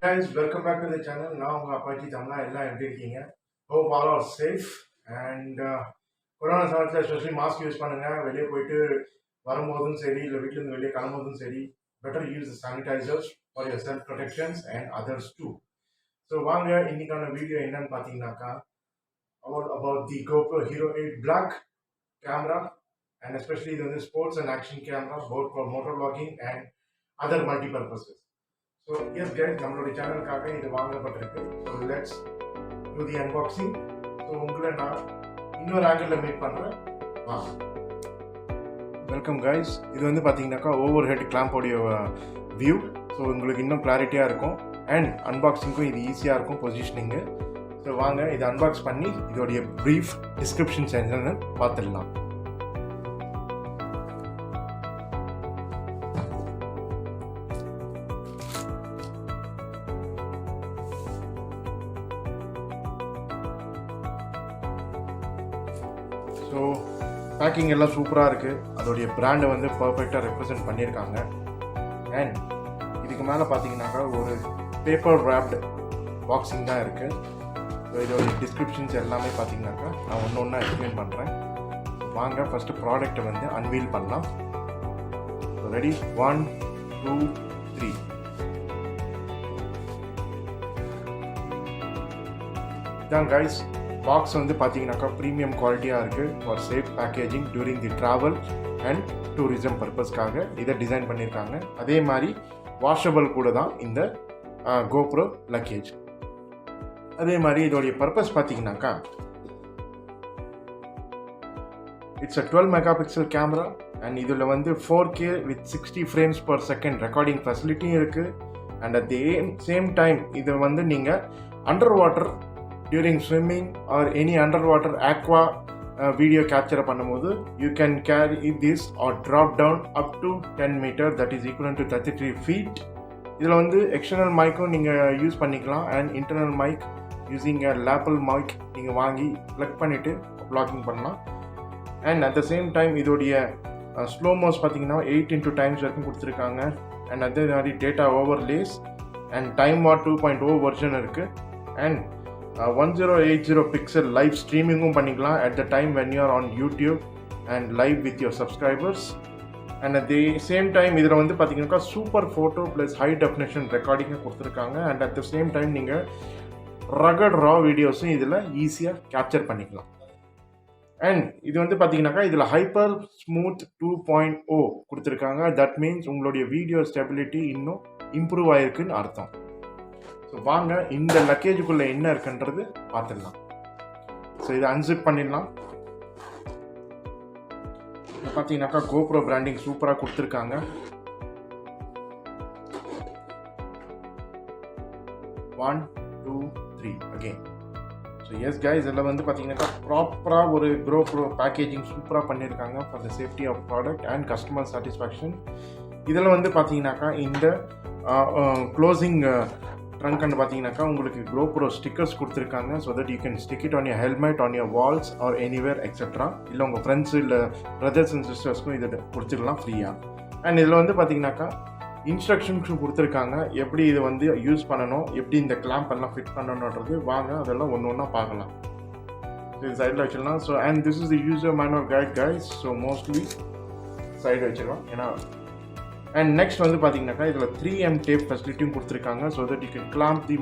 Guys, welcome back to the channel. Now Apache Tamla ella eppadi irukeenga. Hope all are safe and corona சமயத்துல especially mask use பண்ணுங்க. வெளிய போயிட்டு வரும்போதும் சரி இல்ல வீட்ல இருந்து வெளிய கிளம்பும்போதும் சரி better use the sanitizers for your self protections and others too. So வாங்க இன்னைக்கான வீடியோ என்னன்னு பாத்தீங்கன்னாக்கா about the GoPro Hero 8 Black camera and especially the sports and action camera both for motor vlogging and other multi-purposes. So yes guys, நம்மளோட சேனலுக்காக இது வாங்கப்பட்டிருக்கு. So let's do the unboxing. So உங்களை நான் இன்னொரு ஆங்கிளில் மீட் பண்ணுறேன். வாங்க. Welcome guys. இது வந்து பார்த்தீங்கன்னாக்கா ஓவர் ஹெட் கிளாம்போடைய வியூ. ஸோ உங்களுக்கு இன்னும் கிளாரிட்டியாக இருக்கும் அண்ட் அன்பாக்சிங்க்கும் இது ஈஸியாக இருக்கும் பொசிஷனிங்கு. ஸோ வாங்க இதை அன்பாக்ஸ் பண்ணி இதோடைய ப்ரீஃப் டிஸ்கிரிப்ஷன்ஸ் என்னன்னு பார்த்துடலாம். ஸோ பேக்கிங் எல்லாம் சூப்பராக இருக்குது. அதோடைய பிராண்டை வந்து பர்ஃபெக்டாக ரெப்ரசன்ட் பண்ணியிருக்காங்க. அண்ட் இதுக்கு மேலே பார்த்தீங்கன்னாக்கா ஒரு பேப்பர் ராப்டு பாக்ஸிங் தான் இருக்குது. ஸோ இதோடைய டிஸ்கிரிப்ஷன்ஸ் எல்லாமே பார்த்தீங்கன்னாக்கா நான் ஒன்று ஒன்றா எக்ஸ்பிளைன் பண்ணுறேன். வாங்க ஃபஸ்ட்டு ப்ராடக்டை வந்து அன்வீல் பண்ணலாம். So ready 1 2 3. இதான் கைஸ் பாக்ஸ் வந்து பார்த்தீங்கன்னாக்கா ப்ரீமியம் குவாலிட்டியாக இருக்குது for safe packaging during the travel and tourism பர்பஸ்க்காக இதை டிசைன் பண்ணியிருக்காங்க. அதே மாதிரி வாஷபிள் கூட தான் இந்த GoPro லக்கேஜ். அதே மாதிரி இதோடைய பர்பஸ் பார்த்தீங்கன்னாக்கா it's a 12 megapixel camera and இதில் வந்து 4K with 60 frames per second recording ஃபெசிலிட்டியும் இருக்குது. And at the same time இதை வந்து நீங்கள் under water during swimming or any underwater aqua video capture பண்ணும்போது you can carry this or drop down up to 10 meter, that is equivalent to 33 feet. இதில் வந்து external மைக்கும் நீங்கள் use பண்ணிக்கலாம் and internal mic using lapel mic நீங்கள் வாங்கி plug பண்ணிவிட்டு vlogging பண்ணலாம். And at the same time இதோடைய ஸ்லோ மோஸ் பார்த்தீங்கன்னா 8 times வரைக்கும் கொடுத்துருக்காங்க. அண்ட் அதே மாதிரி டேட்டா ஓவர்லேஸ் அண்ட் டைம் வாட் 2.0 வெர்ஷன் இருக்குது. அண்ட் 1080 pixel live streamingum பண்ணிக்கலாம் at the time when you are on YouTube and live with your subscribers. And at the same time இதில் வந்து பார்த்தீங்கன்னா super photo plus high definition ரெக்கார்டிங்கை கொடுத்துருக்காங்க. And at the same time நீங்கள் ரகட் raw வீடியோஸும் இதில் ஈஸியாக கேப்சர் பண்ணிக்கலாம். அண்ட் இது வந்து பார்த்தீங்கன்னாக்கா இதில் ஹைப்பர் ஸ்மூத் 2.0 கொடுத்துருக்காங்க. தட் மீன்ஸ் உங்களுடைய வீடியோ ஸ்டெபிலிட்டி இன்னும் இம்ப்ரூவ் ஆகிருக்குன்னு அர்த்தம். ஸோ வாங்க இந்த லக்கேஜுக்குள்ளே என்ன இருக்குன்றது பார்த்துடலாம். ஸோ இதை அன்சிப் பண்ணிடலாம். இப்போ பார்த்தீங்கன்னாக்கா GoPro பிராண்டிங் சூப்பராக கொடுத்துருக்காங்க. One two three again. So yes guys, இதில் வந்து பார்த்தீங்கன்னாக்கா ப்ராப்பராக ஒரு GoPro பேக்கேஜிங் சூப்பராக பண்ணியிருக்காங்க for the safety of product and customer satisfaction. இதில் வந்து பார்த்தீங்கன்னாக்கா இந்த க்ளோசிங் ட்ரங்க் பார்த்தீங்கன்னாக்கா உங்களுக்கு GoPro ஸ்டிக்கர்ஸ் கொடுத்துருக்காங்க. So that you can stick it on your helmet, on your walls or anywhere etcetera. இல்லை உங்கள் ஃப்ரெண்ட்ஸு இல்லை பிரதர்ஸ் அண்ட் சிஸ்டர்ஸ்க்கும் இதை கொடுத்துக்கலாம் ஃப்ரீயாக. அண்ட் இதில் வந்து பார்த்தீங்கன்னாக்கா இன்ஸ்ட்ரக்ஷன்ஸும் கொடுத்துருக்காங்க எப்படி இதை வந்து யூஸ் பண்ணணும், எப்படி இந்த கிளாம்ப் எல்லாம் ஃபிட் பண்ணணுன்றது. வாங்க அதெல்லாம் ஒன்று ஒன்றா பார்க்கலாம். இது சைடில் வச்சிடலாம். So and this is the user manual guide guys. So mostly side வச்சிடலாம் ஏன்னா. அண்ட் நெக்ஸ்ட் வந்து பார்த்தீங்கன்னாக்கா இதில் 3M டேப் ஃபெசிலிட்டியும் கொடுத்துருக்காங்க. So that you can clamp the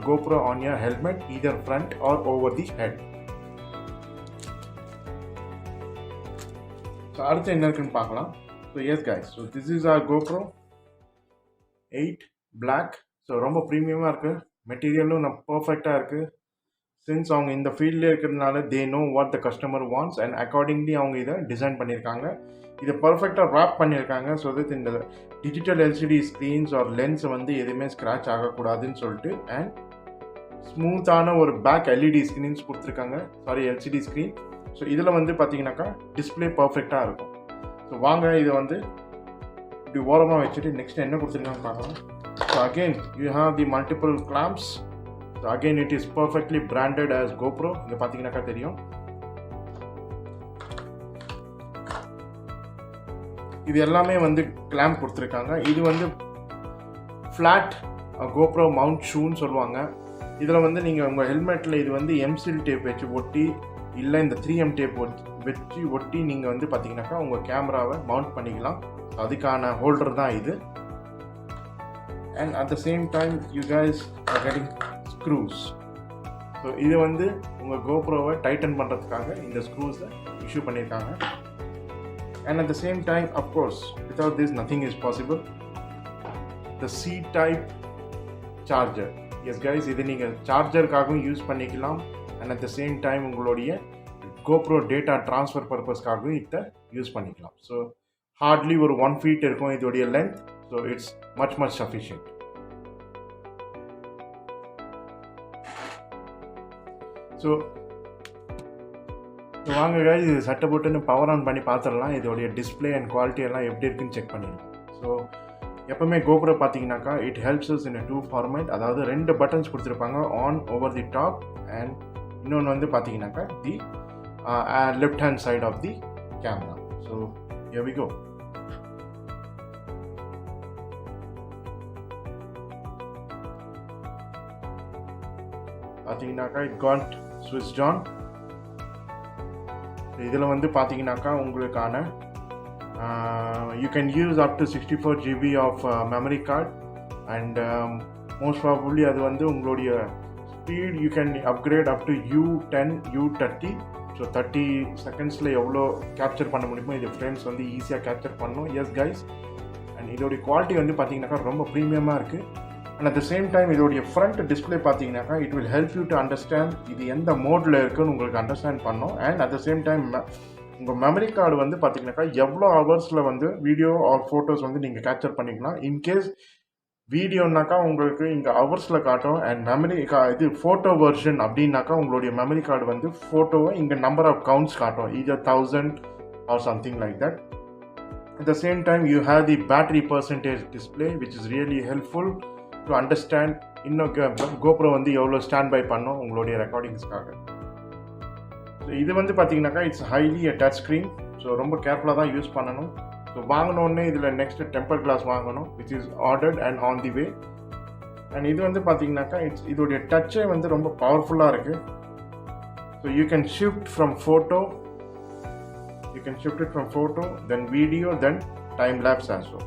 GoPro on your helmet either front or over the head. So அடுத்து என்ன இருக்குன்னு பார்க்கலாம். So yes guys, so this is our GoPro 8 Black. So ரொம்ப ப்ரீமியமாக இருக்குது. மெட்டீரியலும் நம்ம பர்ஃபெக்டாக இருக்குது. சின்ஸ் அவங்க இந்த ஃபீல்டில் இருக்கிறதுனால they know what the customer wants and accordingly அவங்க இதை டிசைன் பண்ணியிருக்காங்க. இதை பர்ஃபெக்டாக ராப் பண்ணியிருக்காங்க. ஸோ தட் இந்த digital LCD screens or lens வந்து எதுவுமே ஸ்க்ராட்ச் ஆகக்கூடாதுன்னு சொல்லிட்டு அண்ட் ஸ்மூத்தான ஒரு பேக் எல்இடி ஸ்க்ரீன்ஸ் கொடுத்துருக்காங்க. Sorry, LCD screen. ஸோ இதில் வந்து பார்த்தீங்கன்னாக்கா டிஸ்பிளே பர்ஃபெக்டாக இருக்கும். ஸோ வாங்க இதை வந்து இப்படி ஓரமாக வச்சுட்டு நெக்ஸ்ட் என்ன கொடுத்துருக்காங்க பார்க்கலாம். So again you have the multiple clamps. So again it is perfectly branded as GoPro. இங்கே பார்த்தீங்கன்னாக்கா தெரியும். இது எல்லாமே வந்து கிளாம்ப் கொடுத்துருக்காங்க. இது வந்து ஃப்ளாட் GoPro மவுண்ட் ஷூன்னு சொல்லுவாங்க. இதில் வந்து நீங்கள் உங்கள் ஹெல்மெட்டில் இது வந்து எம்சில் டேப் வச்சு ஒட்டி இல்லை இந்த 3M டேப் வச்சு ஒட்டி நீங்கள் வந்து பார்த்தீங்கன்னாக்கா உங்கள் கேமராவை மவுண்ட் பண்ணிக்கலாம். அதுக்கான ஹோல்டர் தான் இது. And at the same time you guys are getting screws. So இது வந்து உங்கள் GoProவை டைட்டன் பண்ணுறதுக்காக இந்த ஸ்க்ரூஸை இஷ்யூ பண்ணியிருக்காங்க. And at the same time, of course, without this nothing is possible. The C-type charger. Yes guys, இது நீங்கள் சார்ஜருக்காகவும் யூஸ் பண்ணிக்கலாம். And at the same time உங்களுடைய GoPro டேட்டா ட்ரான்ஸ்ஃபர் பர்பஸ்க்காகவும் இதை யூஸ் பண்ணிக்கலாம். ஸோ ஹார்ட்லி ஒரு 1 feet இருக்கும் இதோடைய length. So it's much sufficient. So வாங்க guys, இது சட்டை போட்டுன்னு பவர் ஆன் பண்ணி பார்த்துடலாம். இதோடைய டிஸ்பிளே அண்ட் குவாலிட்டி எல்லாம் எப்படி இருக்குன்னு செக் பண்ணிடலாம். ஸோ எப்போவுமே GoPro பார்த்தீங்கன்னாக்கா it helps us in a 2 format. அதாவது 2 பட்டன்ஸ் கொடுத்துருப்பாங்க, on over the top and இன்னொன்று வந்து பார்த்தீங்கன்னாக்கா the left hand side of the camera. So here we go. பார்த்தீங்கன்னாக்கா இட் காட் ஸ்விட்ச்ட் ஆன். இதில் வந்து பார்த்தீங்கன்னாக்கா உங்களுக்கான you can use up to 64 GB of memory card and most probably அது வந்து உங்களுடைய speed you can upgrade up to U10 U30. So 30 செகண்ட்ஸில் எவ்வளோ கேப்சர் பண்ண முடியுமோ இது ஃப்ரேம்ஸ் வந்து ஈஸியாக கேப்சர் பண்ணணும். எஸ் கைஸ், அண்ட் இதோடைய குவாலிட்டி வந்து பார்த்தீங்கன்னாக்கா ரொம்ப ப்ரீமியமாக இருக்குது. And at the same time இதோடைய ஃப்ரண்ட் டிஸ்பிளே பார்த்தீங்கன்னாக்கா it will help you to understand இது எந்த மோடில் இருக்குன்னு உங்களுக்கு அண்டர்ஸ்டாண்ட் பண்ணணும். And at the same time உங்கள் மெமரி கார்டு வந்து பார்த்தீங்கன்னாக்கா எவ்வளோ ஹவர்ஸில் வந்து வீடியோ ஆர் ஃபோட்டோஸ் வந்து நீங்கள் கேப்சர் பண்ணிக்கலாம். இன்கேஸ் வீடியோனாக்கா உங்களுக்கு இங்கே ஹவர்ஸில் காட்டும் அண்ட் மெமரி இது ஃபோட்டோ வெர்ஷன் அப்படின்னாக்கா உங்களுடைய மெமரி கார்டு வந்து ஃபோட்டோவை இங்கே நம்பர் ஆஃப் கவுண்ட்ஸ் காட்டும், either 1000 or something like that. At the same time you have the battery percentage display which is really helpful to understand இன்னும் GoPro வந்து எவ்வளோ ஸ்டாண்ட் பை பண்ணும் உங்களுடைய ரெக்கார்டிங்ஸ்க்காக. ஸோ இது வந்து பார்த்தீங்கன்னாக்கா it's highly a touch screen. So ரொம்ப கேர்ஃபுல்லாக தான் யூஸ் பண்ணணும். ஸோ வாங்கினோடனே இதில் நெக்ஸ்ட் டெம்பர் கிளாஸ் வாங்கணும் which is ordered and on the way. And இது வந்து பார்த்தீங்கன்னாக்கா இதோடைய டச்சே வந்து ரொம்ப பவர்ஃபுல்லாக இருக்குது. So you can shift from photo, then video, then time labs also.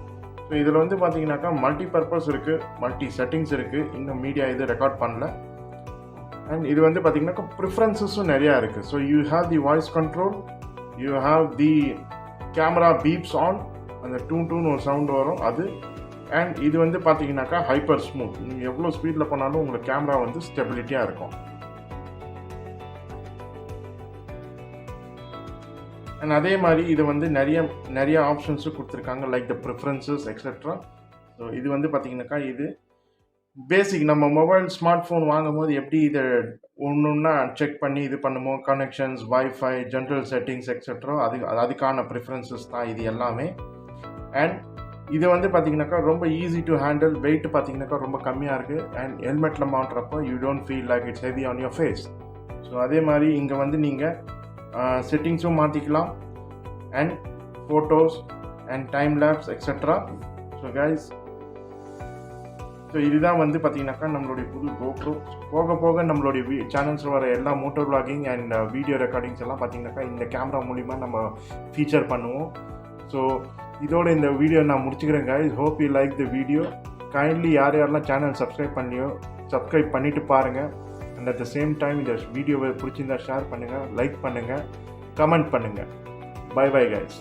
So இதில் வந்து பார்த்தீங்கன்னாக்கா மல்டி பர்பஸ் இருக்குது, மல்டி செட்டிங்ஸ் இருக்குது. இன்னும் மீடியா இது ரெக்கார்ட் பண்ணல. அண்ட் இது வந்து பார்த்தீங்கன்னாக்கா ப்ரிஃபரன்சஸும் நிறையா இருக்குது. So you have the voice control, you have the camera peeps on, அந்த டூன்னு ஒரு சவுண்டு வரும் அது. அண்ட் இது வந்து பார்த்தீங்கன்னாக்கா ஹைப்பர் ஸ்மூத். நீங்கள் எவ்வளோ ஸ்பீடில் பண்ணாலும் உங்களுக்கு கேமரா வந்து ஸ்டெபிலிட்டியாக இருக்கும். அண்ட் அதே மாதிரி இது வந்து நிறைய ஆப்ஷன்ஸும் கொடுத்துருக்காங்க, like the preferences etcetera. So இது வந்து பார்த்தீங்கன்னாக்கா இது பேசிக் நம்ம மொபைல் ஸ்மார்ட் ஃபோன் வாங்கும் போது எப்படி இதை ஒன்றுன்னா செக் பண்ணி இது பண்ணுமோ, connections, wifi, general settings etcetera, அதுக்கான ப்ரிஃபரன்சஸ் தான் இது எல்லாமே. அண்ட் இது வந்து பார்த்தீங்கன்னாக்கா ரொம்ப ஈஸி டு ஹேண்டில். வெயிட் பார்த்தீங்கன்னாக்கா ரொம்ப கம்மியாக இருக்குது. அண்ட் ஹெல்மெட்டில் மாட்டுறப்போ you don't feel like it's heavy on your face. So அதே மாதிரி இங்கே வந்து நீங்கள் செட்டிங்ஸும் மாற்றிக்கலாம் and photos and time lapse etcetera. So guys, so இதுதான் வந்து பார்த்தீங்கன்னாக்கா நம்மளுடைய புது GoPro. போக போக நம்மளுடைய சேனல்ஸில் வர எல்லா moto vlogging and video recordings எல்லாம் பார்த்தீங்கன்னாக்கா இந்த கேமரா மூலிமா நம்ம ஃபீச்சர் பண்ணுவோம். ஸோ இதோட இந்த வீடியோ நான் முடிச்சுக்கிறேன் guys. Hope you like the video. Kindly யாரெல்லாம் சேனல் சப்ஸ்கிரைப் பண்ணிவிட்டு பாருங்கள். And at the same time இந்த வீடியோவை பிடிச்சிருந்தா ஷேர் பண்ணுங்கள், லைக் பண்ணுங்கள், கமெண்ட் பண்ணுங்கள். Bye guys.